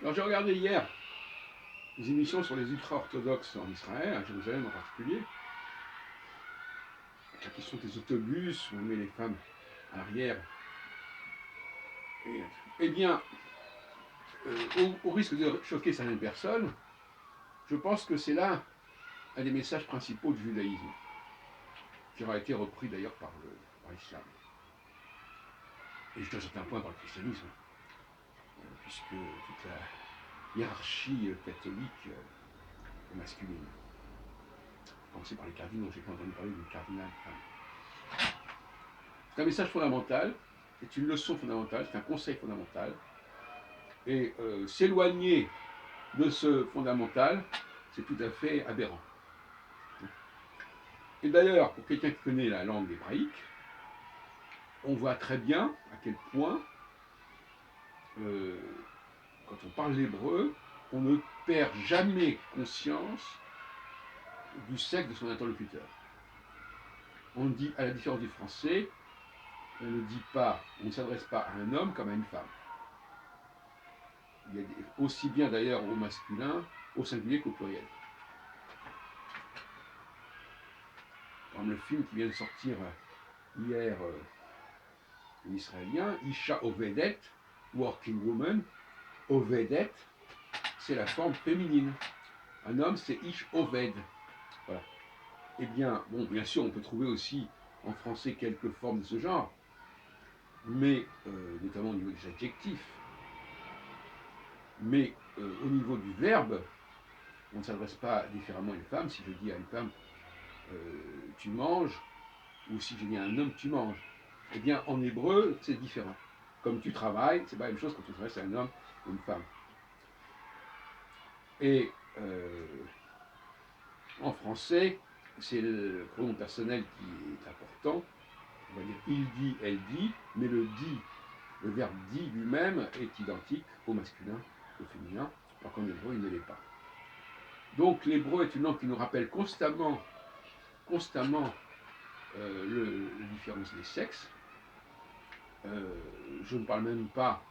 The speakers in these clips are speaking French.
Alors j'ai regardé hier des émissions sur les ultra-orthodoxes en Israël, à Jérusalem en particulier. La question des autobus, où on met les femmes à l'arrière. Eh bien, au risque de choquer certaines personnes, je pense que c'est là un des messages principaux du judaïsme, qui aura été repris d'ailleurs par l'islam. Et jusqu'à un certain point par le christianisme, puisque toute la hiérarchie catholique est masculine. Commencé par les cardinaux, j'ai pas entendu parler d'une cardinale femme. C'est un message fondamental, c'est une leçon fondamentale, c'est un conseil fondamental. Et s'éloigner de ce fondamental, c'est tout à fait aberrant. Et d'ailleurs, pour quelqu'un qui connaît la langue hébraïque, on voit très bien à quel point, quand on parle l'hébreu, on ne perd jamais conscience du sexe de son interlocuteur. On dit, à la différence du français, on ne dit pas, on ne s'adresse pas à un homme comme à une femme. Il y a aussi bien d'ailleurs au masculin, au singulier qu'au pluriel. Comme le film qui vient de sortir hier, israélien, Isha Ovedet, Working Woman, Ovedet, c'est la forme féminine. Un homme, c'est Ish Oved. Voilà. Eh bien, bon, bien sûr, on peut trouver aussi en français quelques formes de ce genre, mais notamment au niveau des adjectifs. Mais au niveau du verbe, on ne s'adresse pas différemment à une femme. Si je dis à une femme, tu manges, ou si je dis à un homme, tu manges. Eh bien, en hébreu, c'est différent. Comme tu travailles, c'est pas la même chose quand on s'adresse à un homme ou une femme. Et en français, c'est le pronom personnel qui est important. On va dire il dit, elle dit, mais le dit, le verbe dit lui-même est identique au masculin, au féminin, alors qu'en hébreu, il ne l'est pas. Donc l'hébreu est une langue qui nous rappelle constamment la différence des sexes. Je ne parle même pas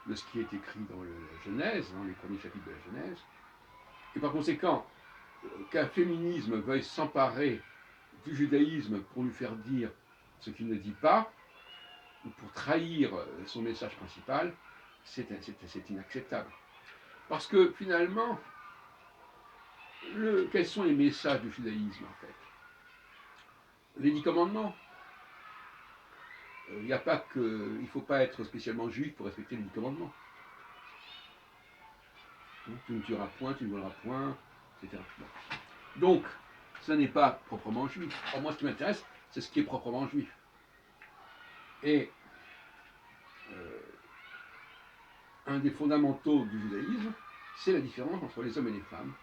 de ce qui est écrit dans la Genèse, dans les premiers chapitres de la Genèse. Et par conséquent, qu'un féminisme veuille s'emparer du judaïsme pour lui faire dire ce qu'il ne dit pas, ou pour trahir son message principal, c'est inacceptable. Parce que finalement, quels sont les messages du judaïsme en fait? Les 10 commandements. Il ne faut pas être spécialement juif pour respecter les 10 commandements. Tu ne tueras point, tu ne voleras point, etc. Donc, ça n'est pas proprement juif. Or, moi, ce qui m'intéresse, c'est ce qui est proprement juif. Et un des fondamentaux du judaïsme, c'est la différence entre les hommes et les femmes.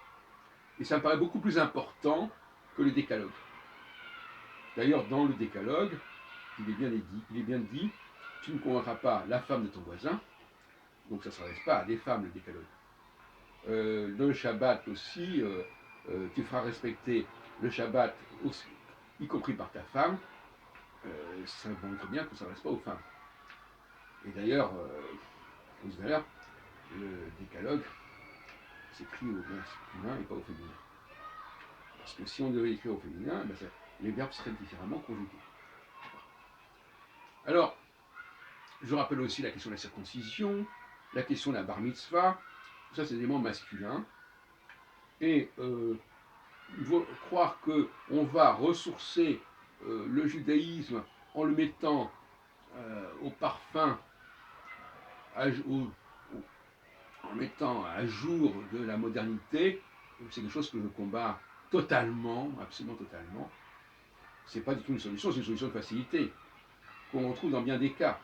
Et ça me paraît beaucoup plus important que le décalogue. D'ailleurs, dans le décalogue, il est bien dit, tu ne convaincras pas la femme de ton voisin, donc ça ne s'adresse pas à des femmes le décalogue. Le Shabbat aussi, tu feras respecter le Shabbat, aussi, y compris par ta femme, ça montre bien que ça ne s'adresse pas aux femmes. Et d'ailleurs, comme tout à l'heure, le décalogue s'écrit au masculin et pas au féminin. Parce que si on devait écrire au féminin, ben les verbes seraient différemment conjugués. Alors, je rappelle aussi la question de la circoncision, la question de la bar mitzvah, tout ça c'est des éléments masculins. Et croire qu'on va ressourcer le judaïsme en le mettant au parfum, en mettant à jour de la modernité, c'est quelque chose que je combats totalement, absolument totalement. C'est pas du tout une solution, c'est une solution de facilité, qu'on retrouve dans bien des cas.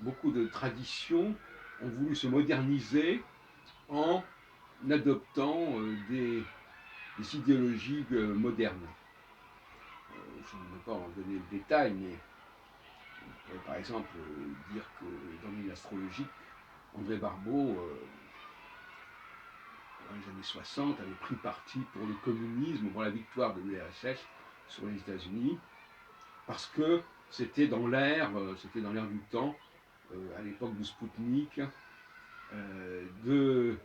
Beaucoup de traditions ont voulu se moderniser en adoptant des idéologies modernes. Je ne vais pas en donner le détail, mais on pourrait par exemple dire que dans le milieu astrologique, André Barbeau, dans les années 60, avait pris parti pour le communisme, pour la victoire de l'URSS sur les États-Unis, parce que c'était dans l'air du temps, à l'époque du Spoutnik, de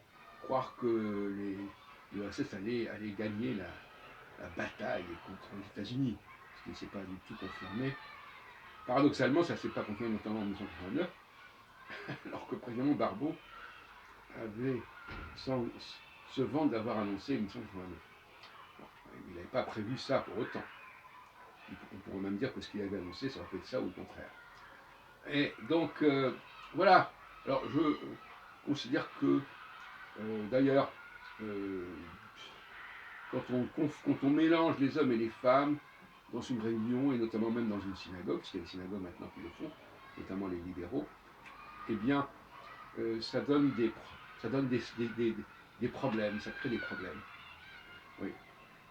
croire que l'URSS allait gagner la bataille contre les États-Unis, ce qui ne s'est pas du tout confirmé. Paradoxalement, ça ne s'est pas confirmé notamment en 1989, alors que le président Barbeau avait, sans se vendre d'avoir annoncé 1989. Bon, il n'avait pas prévu ça pour autant. On pourrait même dire que ce qu'il avait annoncé, ça aurait fait ça ou le contraire. Et donc, voilà. Alors, je considère que, d'ailleurs, quand on mélange les hommes et les femmes dans une réunion, et notamment même dans une synagogue, parce qu'il y a des synagogues maintenant qui le font, notamment les libéraux, eh bien, ça donne des problèmes, ça crée des problèmes. Oui.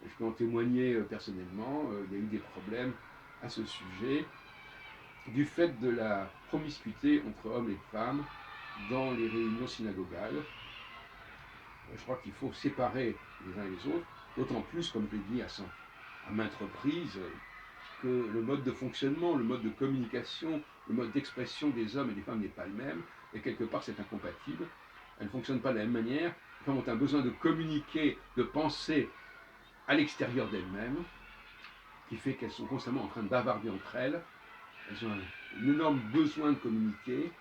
Et je peux en témoigner personnellement, il y a eu des problèmes à ce sujet, du fait de la promiscuité entre hommes et femmes dans les réunions synagogales. Je crois qu'il faut séparer les uns et les autres, d'autant plus, comme je l'ai dit à maintes reprises, que le mode de fonctionnement, le mode de communication, le mode d'expression des hommes et des femmes n'est pas le même, et quelque part c'est incompatible. Elles ne fonctionnent pas de la même manière. Les femmes ont un besoin de communiquer, de penser à l'extérieur d'elles-mêmes, qui fait qu'elles sont constamment en train de bavarder entre elles. Elles ont un énorme besoin de communiquer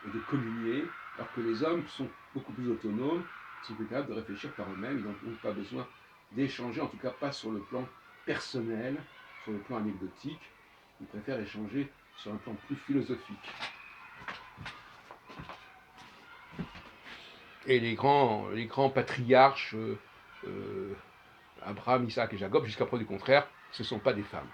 et de communier, alors que les hommes sont beaucoup plus autonomes, sont plus capables de réfléchir par eux-mêmes, ils n'ont pas besoin d'échanger, en tout cas pas sur le plan personnel, sur le plan anecdotique. Ils préfèrent échanger sur un plan plus philosophique. Et les grands patriarches, Abraham, Isaac et Jacob, jusqu'à preuve du contraire, ce ne sont pas des femmes.